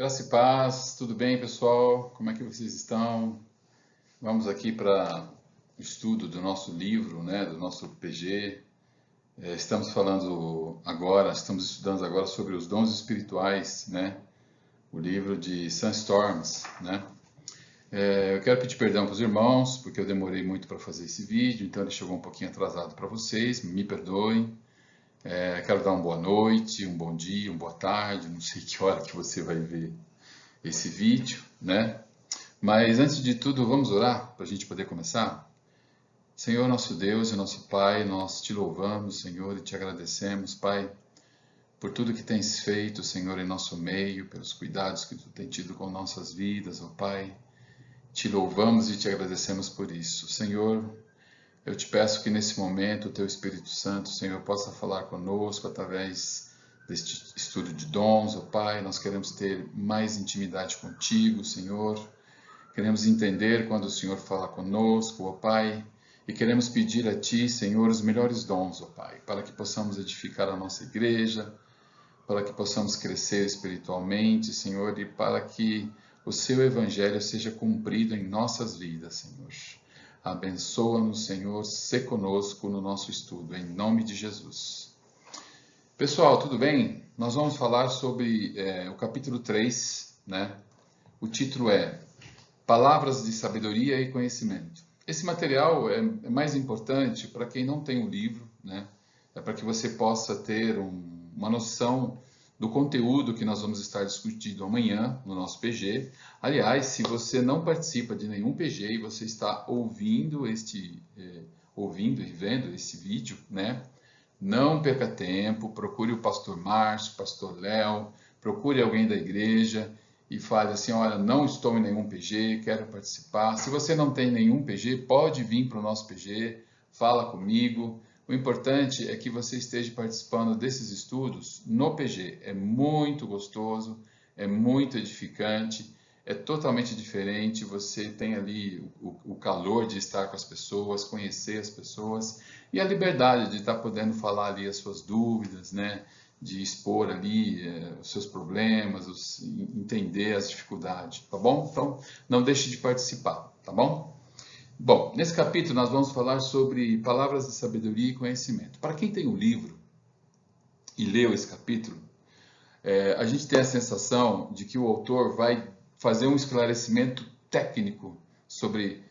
Graça e paz, tudo bem, pessoal? Como é que vocês estão? Vamos aqui para o estudo do nosso livro, né, do nosso PG. Estamos estudando agora sobre os dons espirituais, né, o livro de Sandstorms, né. Eu quero pedir perdão para os irmãos, porque eu demorei muito para fazer esse vídeo, então ele chegou um pouquinho atrasado para vocês, me perdoem. Quero dar uma boa noite, um bom dia, uma boa tarde, não sei que hora que você vai ver esse vídeo, né? Mas antes de tudo, vamos orar para a gente poder começar? Senhor, nosso Deus e nosso Pai, nós te louvamos, Senhor, e te agradecemos, Pai, por tudo que tens feito, Senhor, em nosso meio, pelos cuidados que tu tens tido com nossas vidas, ó Pai. Te louvamos e te agradecemos por isso. Senhor, eu te peço que nesse momento o teu Espírito Santo, Senhor, possa falar conosco através deste estudo de dons, ó Pai. Nós queremos ter mais intimidade contigo, Senhor. Queremos entender quando o Senhor fala conosco, ó Pai, e queremos pedir a Ti, Senhor, os melhores dons, ó Pai, para que possamos edificar a nossa igreja, para que possamos crescer espiritualmente, Senhor, e para que o Seu Evangelho seja cumprido em nossas vidas, Senhor. Abençoa-nos, Senhor, se conosco no nosso estudo, em nome de Jesus. Pessoal, tudo bem? Nós vamos falar sobre o capítulo 3, né? O título é Palavras de Sabedoria e Conhecimento. Esse material é mais importante para quem não tem o livro, né? É para que você possa ter uma noção do conteúdo que nós vamos estar discutindo amanhã no nosso PG. Aliás, se você não participa de nenhum PG e você está ouvindo ouvindo e vendo esse vídeo, né? Não perca tempo, procure o pastor Márcio, o pastor Léo, procure alguém da igreja e fale assim, olha, não estou em nenhum PG, quero participar. Se você não tem nenhum PG, pode vir para o nosso PG, fala comigo. O importante é que você esteja participando desses estudos no PG. É muito gostoso, é muito edificante, é totalmente diferente. Você tem ali o calor de estar com as pessoas, conhecer as pessoas e a liberdade de estar podendo falar ali as suas dúvidas, né? De expor ali os seus problemas, entender as dificuldades, tá bom? Então, não deixe de participar, tá bom? Bom, nesse capítulo nós vamos falar sobre palavras de sabedoria e conhecimento. Para quem tem o livro e leu esse capítulo, a gente tem a sensação de que o autor vai fazer um esclarecimento técnico sobre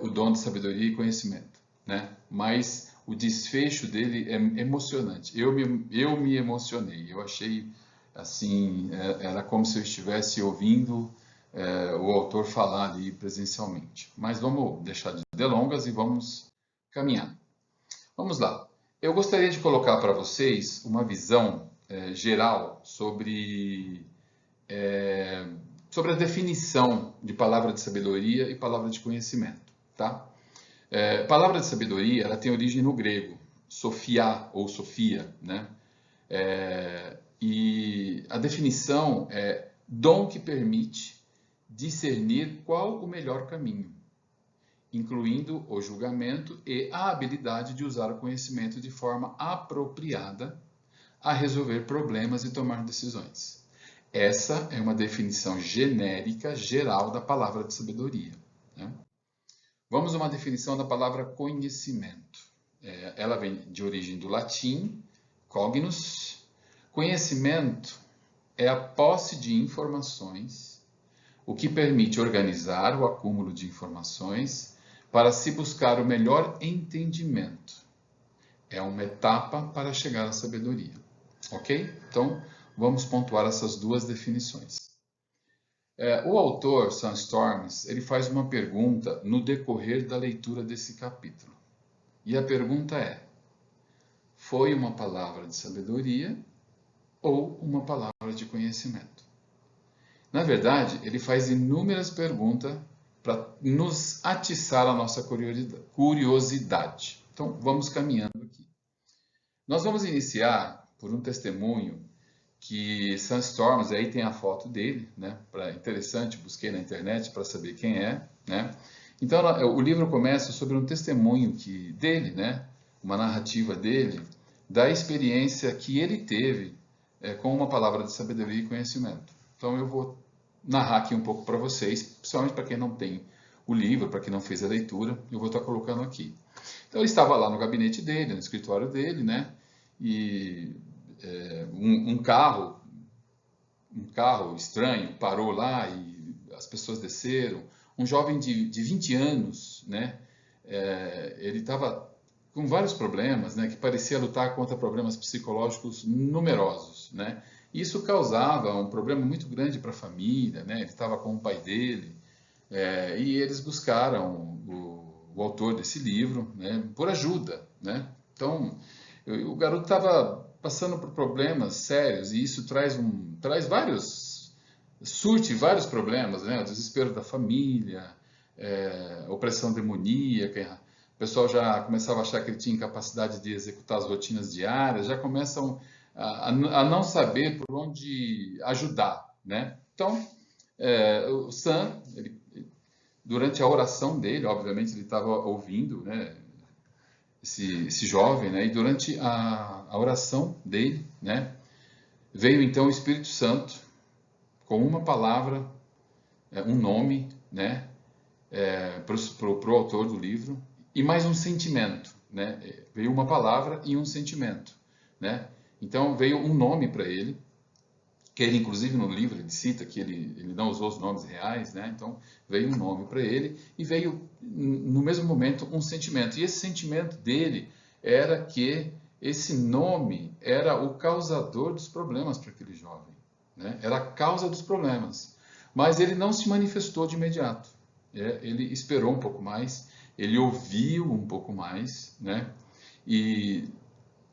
o dom de sabedoria e conhecimento, né? Mas o desfecho dele é emocionante. Eu me emocionei. Eu achei assim, era como se eu estivesse ouvindo o autor falar ali presencialmente. Mas vamos deixar de delongas e vamos caminhar. Vamos lá. Eu gostaria de colocar para vocês uma visão geral sobre a definição de palavra de sabedoria e palavra de conhecimento, tá? Palavra de sabedoria, ela tem origem no grego, Sofia ou Sofia, né? E a definição é dom que permite discernir qual o melhor caminho, incluindo o julgamento e a habilidade de usar o conhecimento de forma apropriada a resolver problemas e tomar decisões. Essa é uma definição genérica, geral da palavra de sabedoria, né? Vamos a uma definição da palavra conhecimento. Ela vem de origem do latim, cognus. Conhecimento é a posse de informações, o que permite organizar o acúmulo de informações para se buscar o melhor entendimento. É uma etapa para chegar à sabedoria. Ok? Então, vamos pontuar essas duas definições. O autor, Sandstorms, ele faz uma pergunta no decorrer da leitura desse capítulo. E a pergunta é: foi uma palavra de sabedoria ou uma palavra de conhecimento? Na verdade, ele faz inúmeras perguntas para nos atiçar a nossa curiosidade. Então, vamos caminhando aqui. Nós vamos iniciar por um testemunho que Sandstorms, aí tem a foto dele, né? Interessante, busquei na internet para saber quem é, né? Então, o livro começa sobre um testemunho dele, né? Uma narrativa dele, da experiência que ele teve com uma palavra de sabedoria e conhecimento. Então, eu vou narrar aqui um pouco para vocês, principalmente para quem não tem o livro, para quem não fez a leitura, eu vou estar colocando aqui. Então ele estava lá no gabinete dele, no escritório dele, né? E um carro estranho parou lá e as pessoas desceram. Um jovem de 20 anos, né? Ele estava com vários problemas, né? Que parecia lutar contra problemas psicológicos numerosos, né? Isso causava um problema muito grande para a família, né? Ele estava com o pai dele, e eles buscaram o autor desse livro, né? Por ajuda, né? Então, o garoto estava passando por problemas sérios e isso traz vários, surte vários problemas, né? O desespero da família, opressão demoníaca, o pessoal já começava a achar que ele tinha incapacidade de executar as rotinas diárias, já começam a não saber por onde ajudar, né? Então, o Sam, durante a oração dele, obviamente ele estava ouvindo, né, esse jovem, né, e durante a oração dele, né, veio então o Espírito Santo com uma palavra, um nome, né, para o autor do livro, e mais um sentimento, né? Veio uma palavra e um sentimento, né? Então veio um nome para ele, que ele inclusive no livro ele cita que ele não usou os nomes reais, né? Então veio um nome para ele e veio no mesmo momento um sentimento. E esse sentimento dele era que esse nome era o causador dos problemas para aquele jovem, né? Era a causa dos problemas. Mas ele não se manifestou de imediato. Ele esperou um pouco mais, ele ouviu um pouco mais, né? E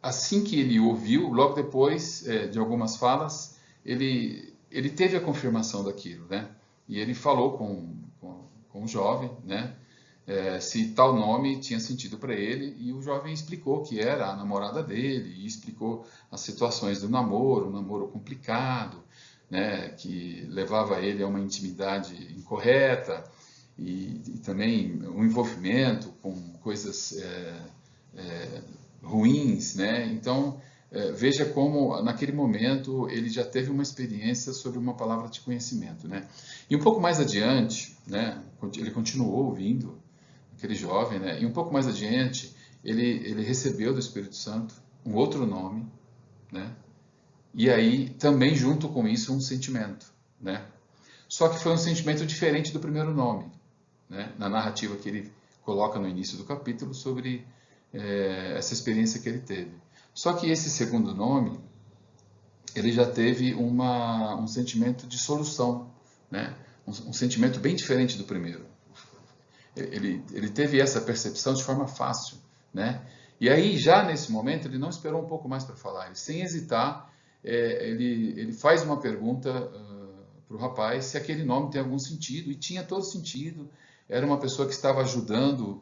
assim que ele ouviu, logo depois de algumas falas, ele teve a confirmação daquilo, né? E ele falou com o jovem, né? Se tal nome tinha sentido para ele, e o jovem explicou que era a namorada dele, e explicou as situações do namoro, um namoro complicado, né? Que levava ele a uma intimidade incorreta, e também um envolvimento com coisas ruins, né? Então, veja como naquele momento ele já teve uma experiência sobre uma palavra de conhecimento, né? E um pouco mais adiante, né? Ele continuou ouvindo aquele jovem, né? E um pouco mais adiante ele recebeu do Espírito Santo um outro nome, né? E aí também junto com isso um sentimento, né? Só que foi um sentimento diferente do primeiro nome, né? Na narrativa que ele coloca no início do capítulo sobre essa experiência que ele teve. Só que esse segundo nome, ele já teve um sentimento de solução, né? Um sentimento bem diferente do primeiro. Ele teve essa percepção de forma fácil, né? E aí, já nesse momento, ele não esperou um pouco mais para falar. Ele, sem hesitar, ele faz uma pergunta para o rapaz se aquele nome tem algum sentido, e tinha todo sentido. Era uma pessoa que estava ajudando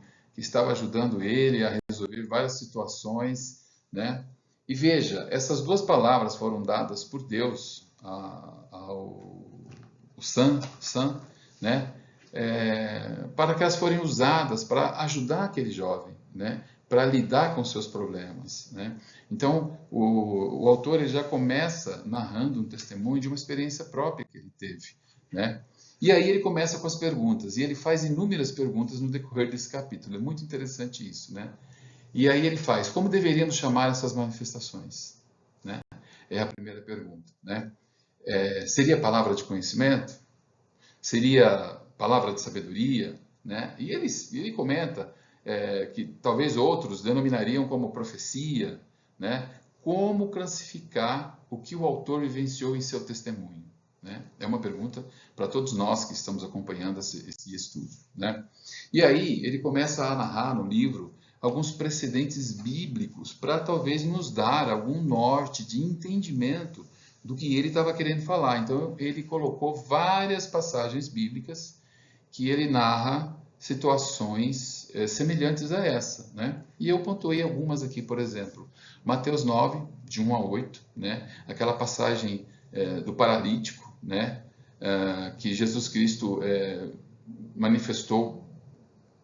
ele a resolver várias situações, né? E veja, essas duas palavras foram dadas por Deus ao Sam, né? Para que elas forem usadas para ajudar aquele jovem, né? Para lidar com seus problemas, né? Então, o autor ele já começa narrando um testemunho de uma experiência própria que ele teve, né? E aí ele começa com as perguntas, e ele faz inúmeras perguntas no decorrer desse capítulo. É muito interessante isso, né? E aí ele faz, como deveríamos chamar essas manifestações? Né? É a primeira pergunta, né? Seria palavra de conhecimento? Seria palavra de sabedoria? Né? E ele comenta que talvez outros denominariam como profecia, né? Como classificar o que o autor vivenciou em seu testemunho? Né? É uma pergunta para todos nós que estamos acompanhando esse estudo, né? E aí ele começa a narrar no livro alguns precedentes bíblicos para talvez nos dar algum norte de entendimento do que ele estava querendo falar. Então ele colocou várias passagens bíblicas que ele narra situações semelhantes a essa, né? E eu pontuei algumas aqui, por exemplo, Mateus 9, de 1 a 8, né? Aquela passagem do paralítico, né? Que Jesus Cristo manifestou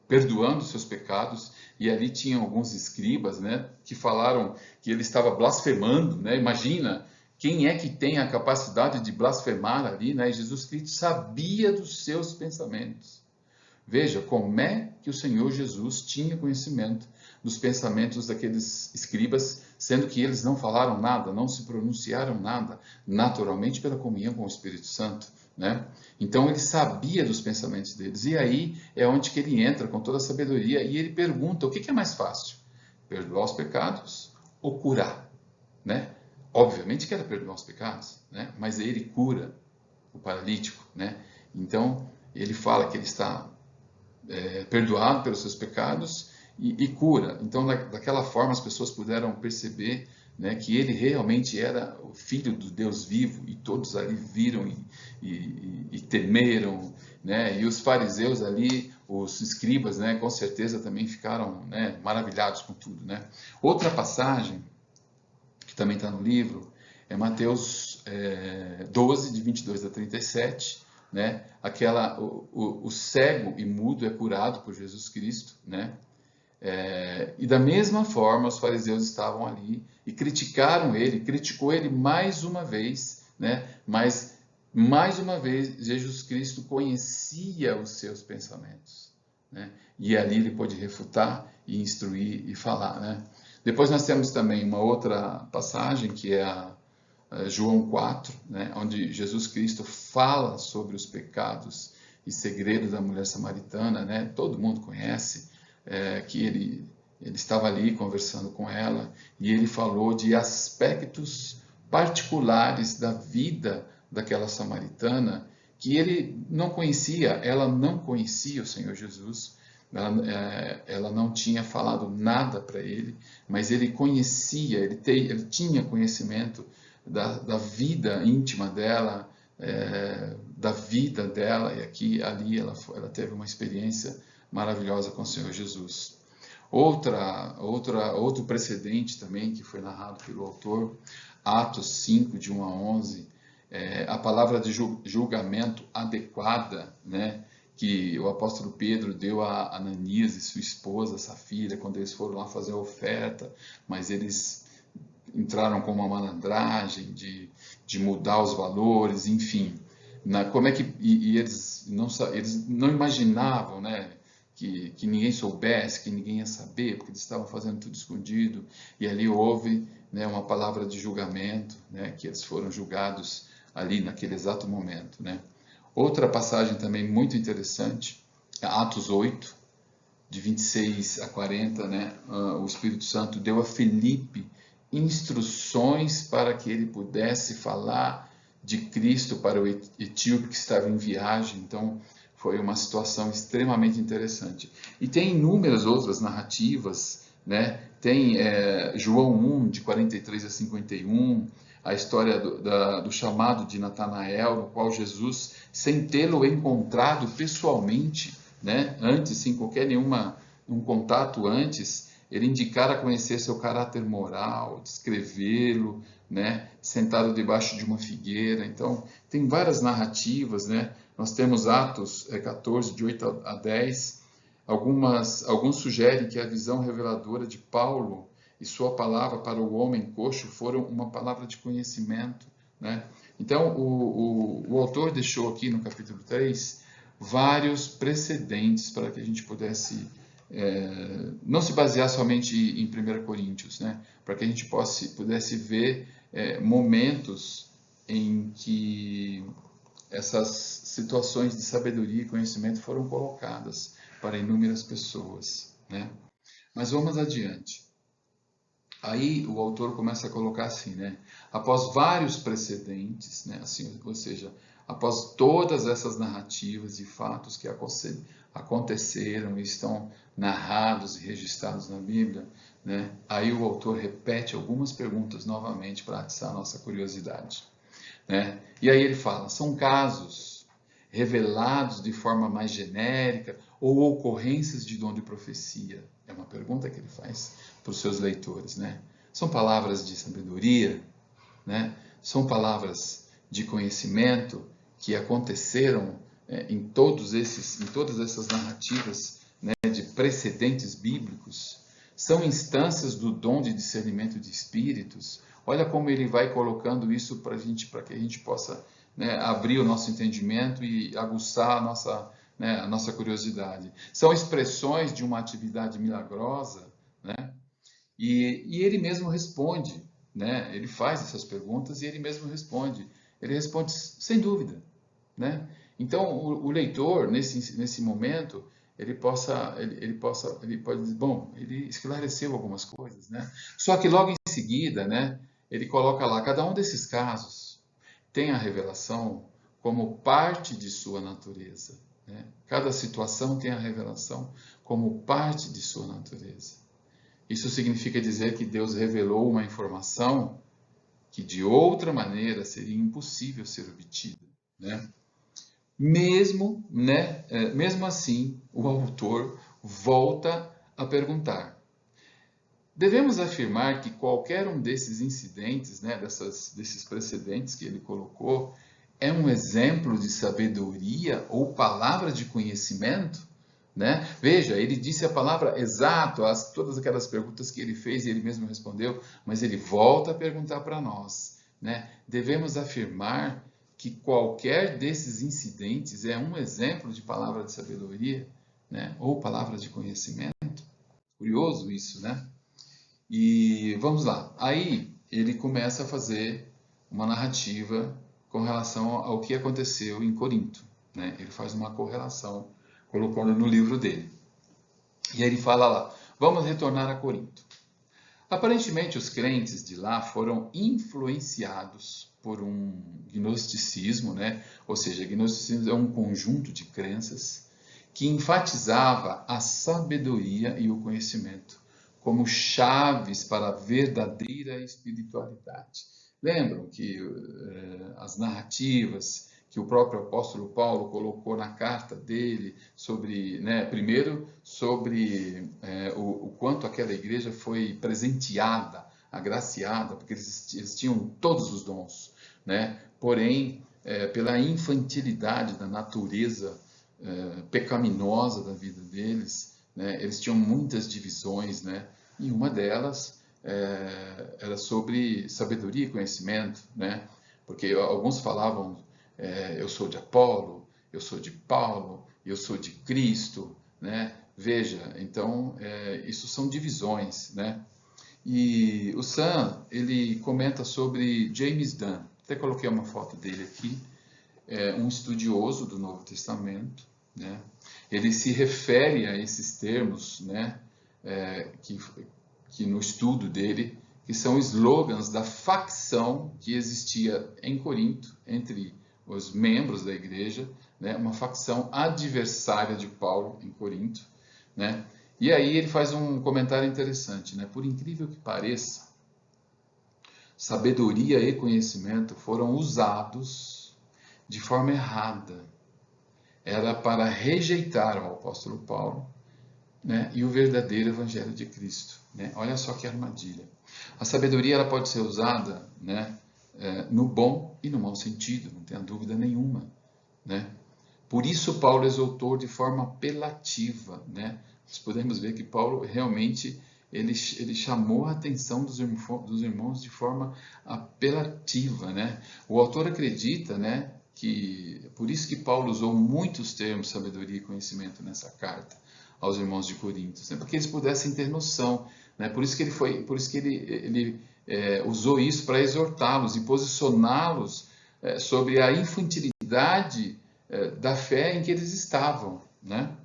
perdoando seus pecados, e ali tinham alguns escribas, né? Que falaram que ele estava blasfemando, né? Imagina Quem é que tem a capacidade de blasfemar ali, né? Jesus Cristo sabia dos seus pensamentos. Veja como é que o Senhor Jesus tinha conhecimento dos pensamentos daqueles escribas, sendo que eles não falaram nada, não se pronunciaram nada, naturalmente pela comunhão com o Espírito Santo, né? Então ele sabia dos pensamentos deles, e aí é onde que ele entra com toda a sabedoria e ele pergunta: o que é mais fácil? Perdoar os pecados ou curar, né? Obviamente que era perdoar os pecados, né? Mas ele cura o paralítico, né? Então ele fala que ele está perdoado pelos seus pecados e cura. Então, daquela forma, as pessoas puderam perceber, né, que ele realmente era o Filho do Deus vivo, e todos ali viram e temeram, né, e os fariseus ali, os escribas, né, com certeza também ficaram, né, maravilhados com tudo, né. Outra passagem, que também está no livro, é Mateus 12, de 22 a 37, né? O cego e mudo é curado por Jesus Cristo, né? E da mesma forma os fariseus estavam ali e criticou ele mais uma vez, né? Mas mais uma vez Jesus Cristo conhecia os seus pensamentos, né? E ali ele pôde refutar e instruir e falar, né? Depois nós temos também uma outra passagem que é a João 4, né, onde Jesus Cristo fala sobre os pecados e segredos da mulher samaritana, né? Todo mundo conhece, que ele estava ali conversando com ela e ele falou de aspectos particulares da vida daquela samaritana que ele não conhecia, ela não conhecia o Senhor Jesus, ela não tinha falado nada para ele, mas ele conhecia, ele tinha conhecimento da vida íntima dela, da vida dela, e ali ela teve uma experiência maravilhosa com o Senhor Jesus. Outro precedente também que foi narrado pelo autor, Atos 5, de 1 a 11, a palavra de julgamento adequada, né, que o apóstolo Pedro deu a Ananias e sua esposa, Safira, quando eles foram lá fazer a oferta, mas eles entraram com uma malandragem de mudar os valores, enfim. Como é que eles não imaginavam, né, que ninguém soubesse, que ninguém ia saber, porque eles estavam fazendo tudo escondido, e ali houve, né, uma palavra de julgamento, né, que eles foram julgados ali naquele exato momento, né. Outra passagem também muito interessante, Atos 8, de 26 a 40, né, o Espírito Santo deu a Filipe instruções para que ele pudesse falar de Cristo para o etíope que estava em viagem. Então, foi uma situação extremamente interessante. E tem inúmeras outras narrativas, né? Tem João 1, de 43 a 51, a história do chamado de Natanael, no qual Jesus, sem tê-lo encontrado pessoalmente, né? Antes, sem qualquer um contato antes, ele indicara conhecer seu caráter moral, descrevê-lo, né, sentado debaixo de uma figueira. Então, tem várias narrativas, né? Nós temos Atos 14, de 8 a 10. Alguns sugerem que a visão reveladora de Paulo e sua palavra para o homem coxo foram uma palavra de conhecimento, né? Então, o autor deixou aqui no capítulo 3 vários precedentes para que a gente pudesse não se basear somente em 1 Coríntios, né? Para que a gente pudesse ver momentos em que essas situações de sabedoria e conhecimento foram colocadas para inúmeras pessoas, né? Mas vamos adiante. Aí o autor começa a colocar assim, né? Após vários precedentes, né? Assim, ou seja, após todas essas narrativas e fatos que aconteceram e estão narrados e registrados na Bíblia, né? Aí o autor repete algumas perguntas novamente para atiçar a nossa curiosidade, né? E aí ele fala, são casos revelados de forma mais genérica ou ocorrências de dom de profecia? É uma pergunta que ele faz para os seus leitores, né? São palavras de sabedoria, né? São palavras de conhecimento que aconteceram em todas essas narrativas, né, de precedentes bíblicos. São instâncias do dom de discernimento de espíritos. Olha como ele vai colocando isso para que a gente possa, né, abrir o nosso entendimento e aguçar a nossa, né, a nossa curiosidade. São expressões de uma atividade milagrosa, né? E ele mesmo responde, né? Ele faz essas perguntas e ele mesmo responde. Ele responde sem dúvida, né? Então, o leitor, nesse momento, ele pode dizer, bom, ele esclareceu algumas coisas, né? Só que logo em seguida, né, ele coloca lá, cada um desses casos tem a revelação como parte de sua natureza, né? Cada situação tem a revelação como parte de sua natureza. Isso significa dizer que Deus revelou uma informação que de outra maneira seria impossível ser obtida, né? Mesmo assim, o autor volta a perguntar: devemos afirmar que qualquer um desses incidentes, né, desses precedentes que ele colocou, é um exemplo de sabedoria ou palavra de conhecimento? Né? Veja, ele disse a palavra exato, todas aquelas perguntas que ele fez e ele mesmo respondeu, mas ele volta a perguntar para nós, né? Devemos afirmar que qualquer desses incidentes é um exemplo de palavra de sabedoria, né? Ou palavra de conhecimento. Curioso isso, né? E vamos lá. Aí ele começa a fazer uma narrativa com relação ao que aconteceu em Corinto, né? Ele faz uma correlação, colocando no livro dele. E aí ele fala lá: vamos retornar a Corinto. Aparentemente, os crentes de lá foram influenciados por um gnosticismo, né? Ou seja, gnosticismo é um conjunto de crenças que enfatizava a sabedoria e o conhecimento como chaves para a verdadeira espiritualidade. Lembram que as narrativas que o próprio apóstolo Paulo colocou na carta dele sobre, né, primeiro sobre o quanto aquela igreja foi presenteada, agraciada, porque eles tinham todos os dons, né? Porém, pela infantilidade da natureza pecaminosa da vida deles, né, eles tinham muitas divisões, né? E uma delas era sobre sabedoria e conhecimento, né? Porque alguns falavam eu sou de Apolo, eu sou de Paulo, eu sou de Cristo, né? Veja, então isso são divisões, né? E o Sam, ele comenta sobre James Dunn, até coloquei uma foto dele aqui, um estudioso do Novo Testamento, né? Ele se refere a esses termos, né? Que no estudo dele, que são slogans da facção que existia em Corinto, entre os membros da igreja, né? Uma facção adversária de Paulo em Corinto, né? E aí ele faz um comentário interessante, né? Por incrível que pareça, sabedoria e conhecimento foram usados de forma errada. Era para rejeitar o apóstolo Paulo, né, e o verdadeiro evangelho de Cristo, né? Olha só que armadilha. A sabedoria ela pode ser usada, né, no bom e no mau sentido, não tenha dúvida nenhuma, né? Por isso Paulo exortou de forma apelativa, né? Nós podemos ver que Paulo realmente ele chamou a atenção dos irmãos de forma apelativa, né? O autor acredita, né, que por isso que Paulo usou muitos termos sabedoria e conhecimento nessa carta aos irmãos de Corinto, né? Porque eles pudessem ter noção, né? Por isso que ele usou isso para exortá-los e posicioná-los sobre a infantilidade da fé em que eles estavam, né?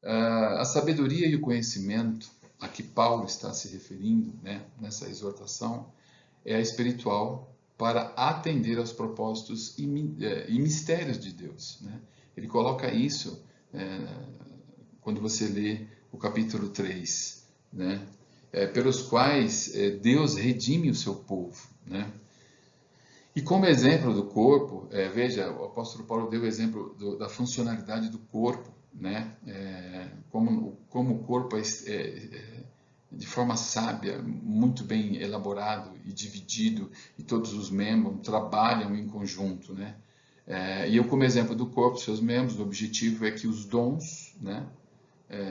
A sabedoria e o conhecimento a que Paulo está se referindo, né, nessa exortação, é a espiritual para atender aos propósitos e mistérios de Deus, né? Ele coloca isso quando você lê o capítulo 3, né? Pelos quais Deus redime o seu povo, né? E como exemplo do corpo, veja, o apóstolo Paulo deu o exemplo da funcionalidade do corpo, né? Como o corpo de forma sábia, muito bem elaborado e dividido, e todos os membros trabalham em conjunto, né? E eu, como exemplo do corpo, seus membros, o objetivo é que os dons, né,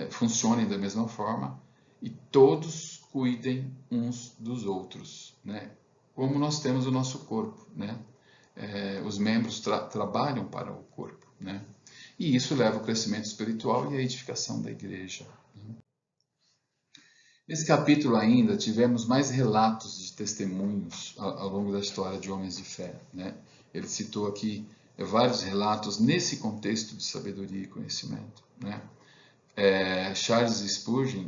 funcionem da mesma forma e todos cuidem uns dos outros, né? Como nós temos o nosso corpo, né? Os membros trabalham para o corpo, né? E isso leva ao crescimento espiritual e à edificação da igreja. Nesse capítulo ainda tivemos mais relatos de testemunhos ao longo da história de homens de fé, né? Ele citou aqui vários relatos nesse contexto de sabedoria e conhecimento, né? Charles Spurgeon,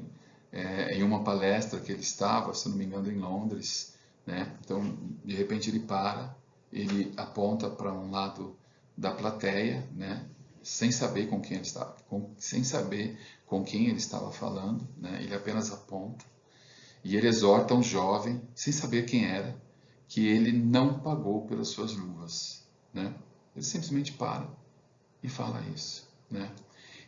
em uma palestra que ele estava, se não me engano, em Londres, né? Então, de repente ele para, ele aponta para um lado da plateia, né? Sem saber com quem ele estava, sem saber com quem ele estava falando, né? Ele apenas aponta e ele exorta um jovem, sem saber quem era, que ele não pagou pelas suas luvas, né? Ele simplesmente para e fala isso, né?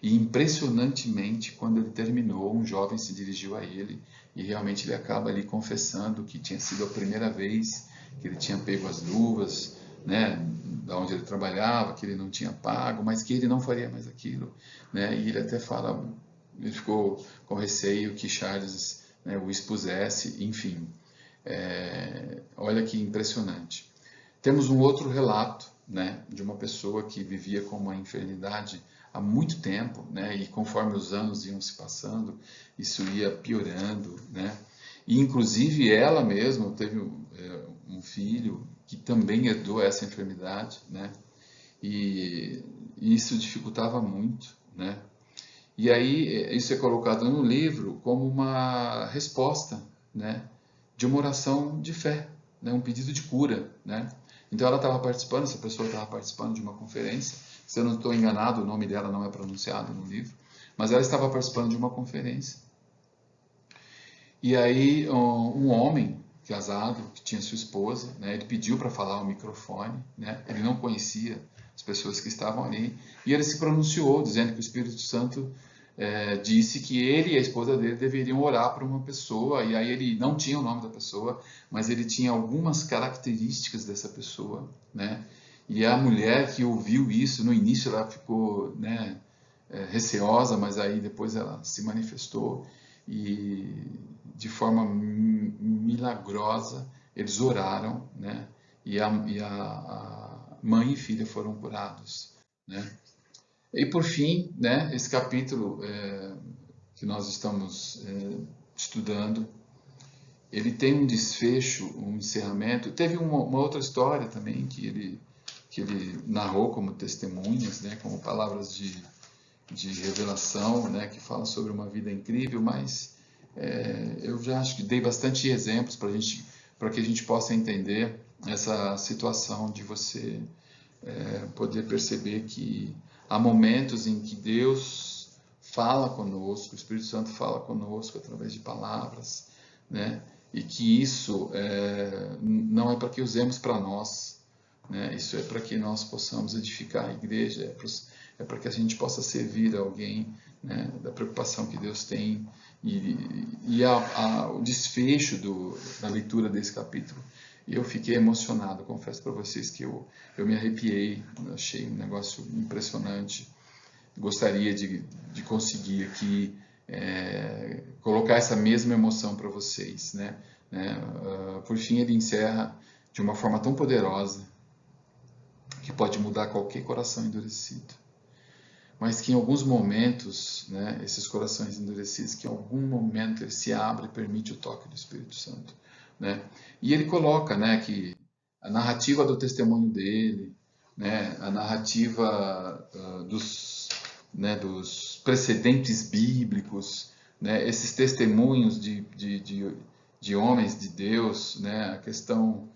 E impressionantemente, quando ele terminou, um jovem se dirigiu a ele e realmente ele acaba ali confessando que tinha sido a primeira vez que ele tinha pego as luvas, né, da onde ele trabalhava, que ele não tinha pago, mas que ele não faria mais aquilo, né? E ele até fala, ele ficou com receio que Charles, né, o expusesse, enfim. Olha que impressionante. Temos um outro relato, né, de uma pessoa que vivia com uma enfermidade há muito tempo, né, e conforme os anos iam se passando, isso ia piorando, né, e inclusive ela mesma teve um filho que também herdou essa enfermidade, né, e isso dificultava muito, né, e aí isso é colocado no livro como uma resposta, né, de uma oração de fé, né, um pedido de cura, né. Então ela estava participando, essa pessoa estava participando de uma conferência, se eu não estou enganado, o nome dela não é pronunciado no livro, mas ela estava participando de uma conferência. E aí um homem casado, que tinha sua esposa, né, ele pediu para falar ao microfone, né, ele não conhecia as pessoas que estavam ali, e ele se pronunciou dizendo que o Espírito Santo disse que ele e a esposa dele deveriam orar para uma pessoa, e aí ele não tinha o nome da pessoa, mas ele tinha algumas características dessa pessoa, né? E a mulher que ouviu isso, no início ela ficou, né, receosa, mas aí depois ela se manifestou e de forma milagrosa eles oraram, né? E a mãe e filha foram curados, né? E por fim, né, esse capítulo que nós estamos estudando, ele tem um desfecho, um encerramento. Teve uma outra história também que ele narrou como testemunhas, né, como palavras de revelação, né, que fala sobre uma vida incrível, mas eu já acho que dei bastante exemplos para que a gente possa entender essa situação de você poder perceber que há momentos em que Deus fala conosco, o Espírito Santo fala conosco através de palavras, né? E que isso não é para que usemos para nós, né? Isso é para que nós possamos edificar a igreja, é para que a gente possa servir alguém, né? Da preocupação que Deus tem. E o desfecho da leitura desse capítulo, eu fiquei emocionado, confesso para vocês que eu me arrepiei, achei um negócio impressionante. Gostaria de conseguir aqui colocar essa mesma emoção para vocês, né? Por fim, ele encerra de uma forma tão poderosa que pode mudar qualquer coração endurecido. Mas que em alguns momentos, né, esses corações endurecidos, que em algum momento ele se abre e permite o toque do Espírito Santo, né? E ele coloca, né, que a narrativa do testemunho dele, né, a narrativa dos precedentes bíblicos, né, esses testemunhos de homens de Deus, né, a questão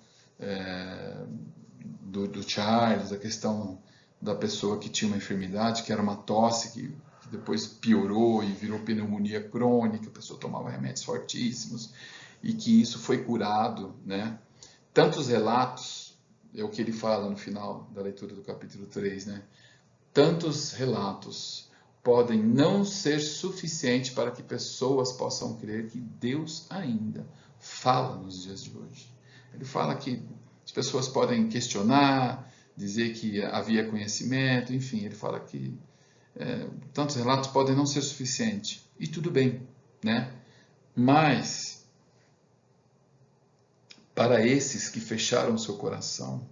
do Charles, a questão da pessoa que tinha uma enfermidade, que era uma tosse, que depois piorou e virou pneumonia crônica, a pessoa tomava remédios fortíssimos, e que isso foi curado, né? Tantos relatos, é o que ele fala no final da leitura do capítulo 3, né? Tantos relatos podem não ser suficiente para que pessoas possam crer que Deus ainda fala nos dias de hoje. Ele fala que as pessoas podem questionar, dizer que havia conhecimento, enfim, ele fala que tantos relatos podem não ser suficientes, e tudo bem, né? Mas Para esses que fecharam seu coração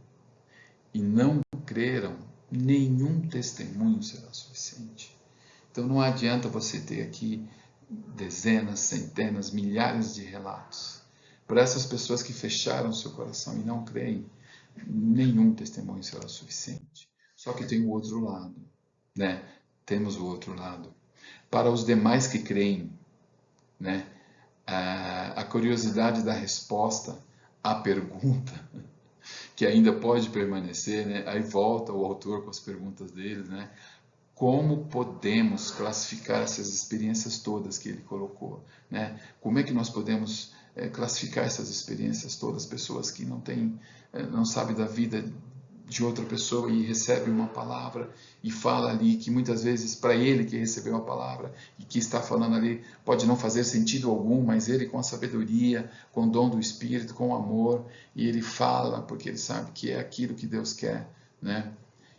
e não creram, nenhum testemunho será suficiente. Então não adianta você ter aqui dezenas, centenas, milhares de relatos. Para essas pessoas que fecharam seu coração e não creem, nenhum testemunho será suficiente. Só que tem o outro lado, né? Temos o outro lado. Para os demais que creem, né? A curiosidade da resposta à pergunta, que ainda pode permanecer, né? Aí volta o autor com as perguntas dele, né? Como podemos classificar essas experiências todas que ele colocou, né? Como é que nós podemos classificar essas experiências todas, pessoas que não sabem da vida de outra pessoa e recebe uma palavra e fala ali que muitas vezes para ele que recebeu a palavra e que está falando ali pode não fazer sentido algum, mas ele com a sabedoria, com o dom do Espírito, com o amor, e ele fala porque ele sabe que é aquilo que Deus quer, né?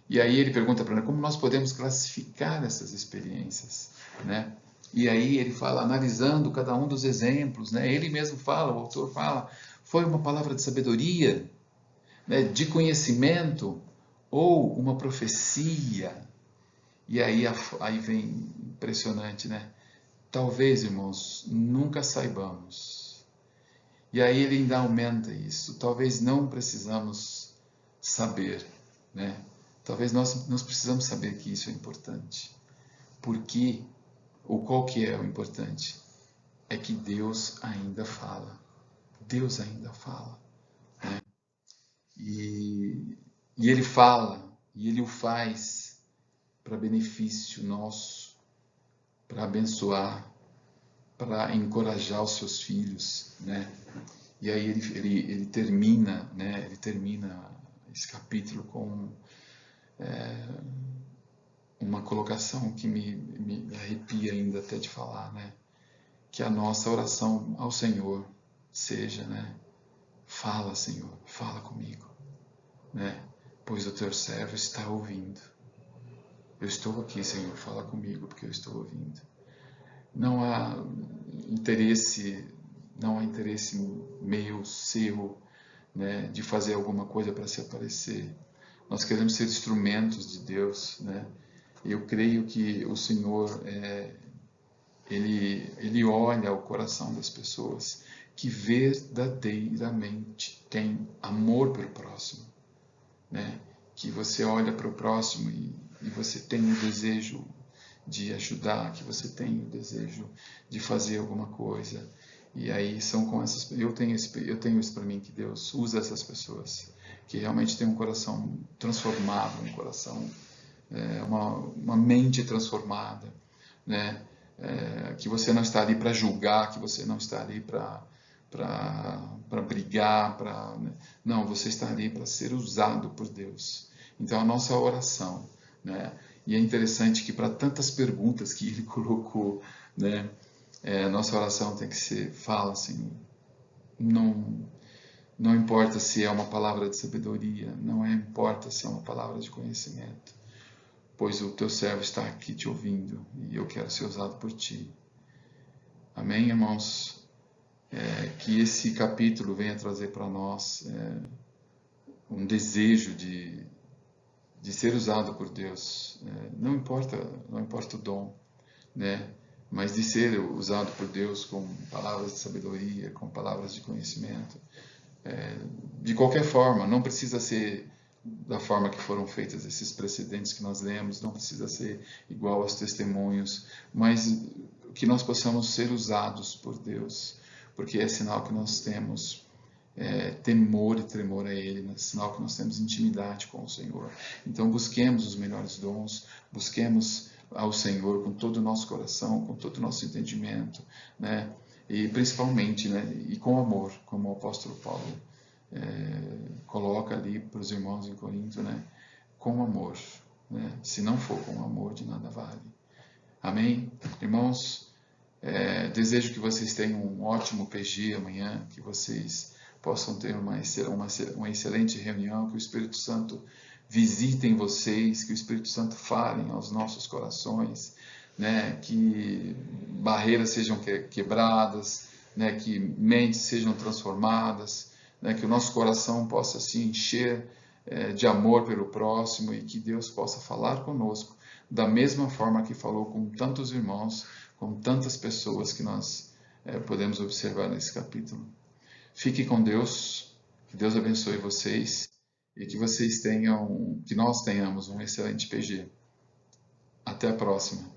E aí ele pergunta para nós como nós podemos classificar essas experiências, né? E aí ele fala, analisando cada um dos exemplos, né? Ele mesmo fala, o autor fala, foi uma palavra de sabedoria, né? De conhecimento ou uma profecia? E aí vem impressionante, né? Talvez, irmãos, nunca saibamos. E aí ele ainda aumenta isso. Talvez não precisamos saber, né? Talvez nós precisamos saber que isso é importante. Porque, ou qual que é o importante? É que Deus ainda fala. Deus ainda fala. Né? E Ele fala, e Ele o faz para benefício nosso, para abençoar, para encorajar os seus filhos, né? E aí ele termina, né? Ele termina esse capítulo com uma colocação que me arrepia ainda até de falar, né? Que a nossa oração ao Senhor seja, né? Fala, Senhor, fala comigo, né? Pois o teu servo está ouvindo. Eu estou aqui, Senhor, fala comigo, porque eu estou ouvindo. Não há interesse meu, seu, né, de fazer alguma coisa para se aparecer. Nós queremos ser instrumentos de Deus, né? Eu creio que o Senhor, ele olha o coração das pessoas que verdadeiramente tem amor pelo próximo, né? Que você olha para o próximo e você tem o desejo de ajudar, que você tem o desejo de fazer alguma coisa. E aí são com essas, eu tenho isso para mim, que Deus usa essas pessoas que realmente têm um coração transformado, um coração, uma mente transformada, né? Que você não está ali para julgar, que você não está ali para brigar, né? Não, você está ali para ser usado por Deus. Então a nossa oração, né? E é interessante que para tantas perguntas que ele colocou, né? Nossa oração tem que ser, fala, Senhor. Não importa se é uma palavra de sabedoria, não importa se é uma palavra de conhecimento, pois o teu servo está aqui te ouvindo e eu quero ser usado por ti. Amém, irmãos? Que esse capítulo venha trazer para nós um desejo de ser usado por Deus. Não importa o dom, né? Mas de ser usado por Deus com palavras de sabedoria, com palavras de conhecimento. De qualquer forma, não precisa ser da forma que foram feitas esses precedentes que nós lemos, não precisa ser igual aos testemunhos, mas que nós possamos ser usados por Deus, porque é sinal que nós temos temor e tremor a Ele, é sinal que nós temos intimidade com o Senhor. Então busquemos os melhores dons, busquemos ao Senhor com todo o nosso coração, com todo o nosso entendimento, né? E principalmente, né, e com amor, como o apóstolo Paulo coloca ali para os irmãos em Corinto, né, com amor, né? Se não for com amor, de nada vale. Amém? Irmãos, desejo que vocês tenham um ótimo PG amanhã, que vocês possam ter uma excelente reunião, que o Espírito Santo visite em vocês, que o Espírito Santo fale aos nossos corações, né? Que barreiras sejam quebradas, né? Que mentes sejam transformadas, né, que o nosso coração possa se encher de amor pelo próximo e que Deus possa falar conosco da mesma forma que falou com tantos irmãos, com tantas pessoas que nós podemos observar nesse capítulo. Fique com Deus, que Deus abençoe vocês e que vocês tenham, que nós tenhamos um excelente PG. Até a próxima.